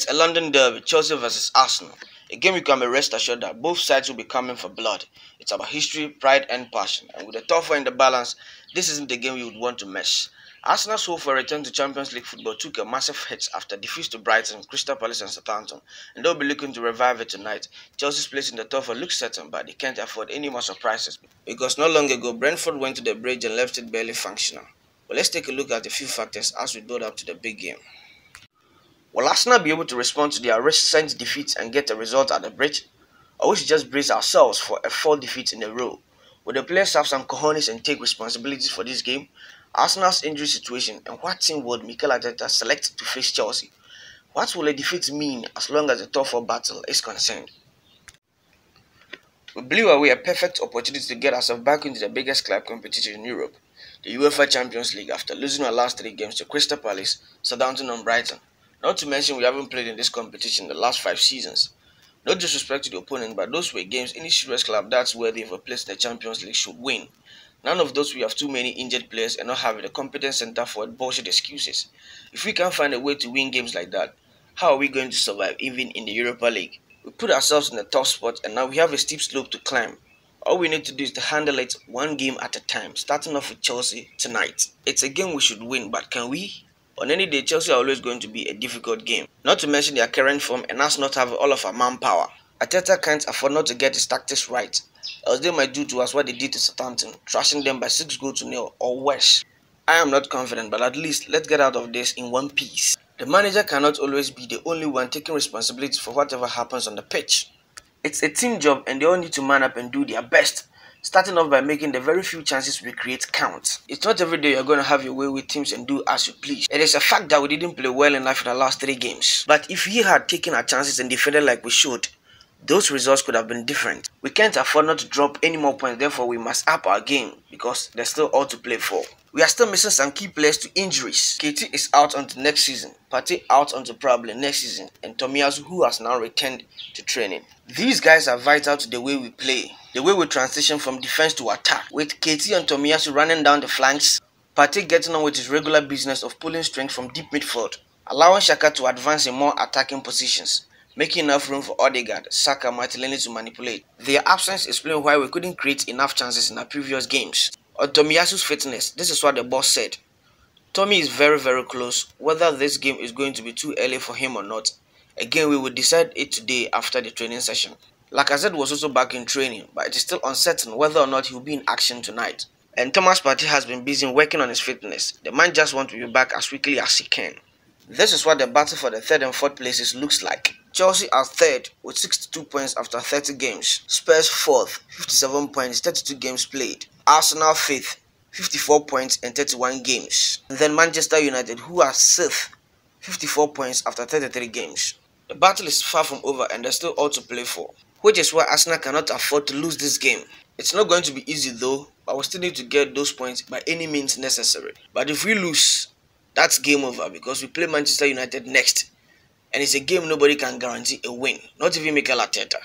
It's a London derby, Chelsea versus Arsenal. A game you can be rest assured that both sides will be coming for blood. It's about history, pride, and passion. And with the top four in the balance, this isn't the game you would want to miss. Arsenal's hope for a return to Champions League football took a massive hit after defeats to Brighton, Crystal Palace, and Southampton, and they'll be looking to revive it tonight. Chelsea's place in the top four looks certain, but they can't afford any more surprises because not long ago Brentford went to the bridge and left it barely functional. But let's take a look at a few factors as we build up to the big game. Will Arsenal be able to respond to their recent defeats and get a result at the bridge? Or we should just brace ourselves for a 4 defeats in a row? Will the players have some cojones and take responsibilities for this game? Arsenal's injury situation and what team would Mikel Arteta select to face Chelsea? What will a defeat mean as long as the top 4 battle is concerned? We blew away a perfect opportunity to get ourselves back into the biggest club competition in Europe, the UEFA Champions League, after losing our last 3 games to Crystal Palace, Southampton and Brighton. Not to mention we haven't played in this competition the last 5 seasons. No disrespect to the opponent, but those were games any serious club that's worthy of a place in the Champions League should win. None of those we have too many injured players and not having a competent centre forward bullshit excuses. If we can't find a way to win games like that, how are we going to survive even in the Europa League? We put ourselves in the top spot and now we have a steep slope to climb. All we need to do is to handle it one game at a time, starting off with Chelsea tonight. It's a game we should win, but can we? On any day, Chelsea are always going to be a difficult game. Not to mention their current form and us not having all of our manpower. Arteta can't afford not to get his tactics right, else they might do to us what they did to Southampton, trashing them by 6-0 or worse. I am not confident, but at least let's get out of this in one piece. The manager cannot always be the only one taking responsibility for whatever happens on the pitch. It's a team job and they all need to man up and do their best, starting off by making the very few chances we create count. It's not every day you're going to have your way with teams and do as you please. It is a fact that we didn't play well enough in the last 3 games. But if we had taken our chances and defended like we should, those results could have been different. We can't afford not to drop any more points, therefore we must up our game because there's still all to play for. We are still missing some key players to injuries. KT is out until next season, Partey out until probably next season, and Tomiyasu, who has now returned to training. These guys are vital to the way we play, the way we transition from defense to attack. With KT and Tomiyasu running down the flanks, Partey getting on with his regular business of pulling strength from deep midfield, allowing Xhaka to advance in more attacking positions, making enough room for Odegaard, Saka, Martinelli to manipulate. Their absence explains why we couldn't create enough chances in our previous games. On Tomiyasu's fitness, this is what the boss said. Tommy is very close. Whether this game is going to be too early for him or not, again we will decide it today after the training session. Lacazette was also back in training, but it is still uncertain whether or not he will be in action tonight. And Thomas Partey has been busy working on his fitness. The man just wants to be back as quickly as he can. This is what the battle for the 3rd and 4th places looks like. Chelsea are 3rd with 62 points after 30 games. Spurs 4th, 57 points, 32 games played. Arsenal 5th, 54 points and 31 games. And then Manchester United, who are 6th, 54 points after 33 games. The battle is far from over and there's still all to play for, which is why Arsenal cannot afford to lose this game. It's not going to be easy though, but we still need to get those points by any means necessary. But if we lose, that's game over because we play Manchester United next. And it's a game nobody can guarantee a win, not even Mikel Arteta.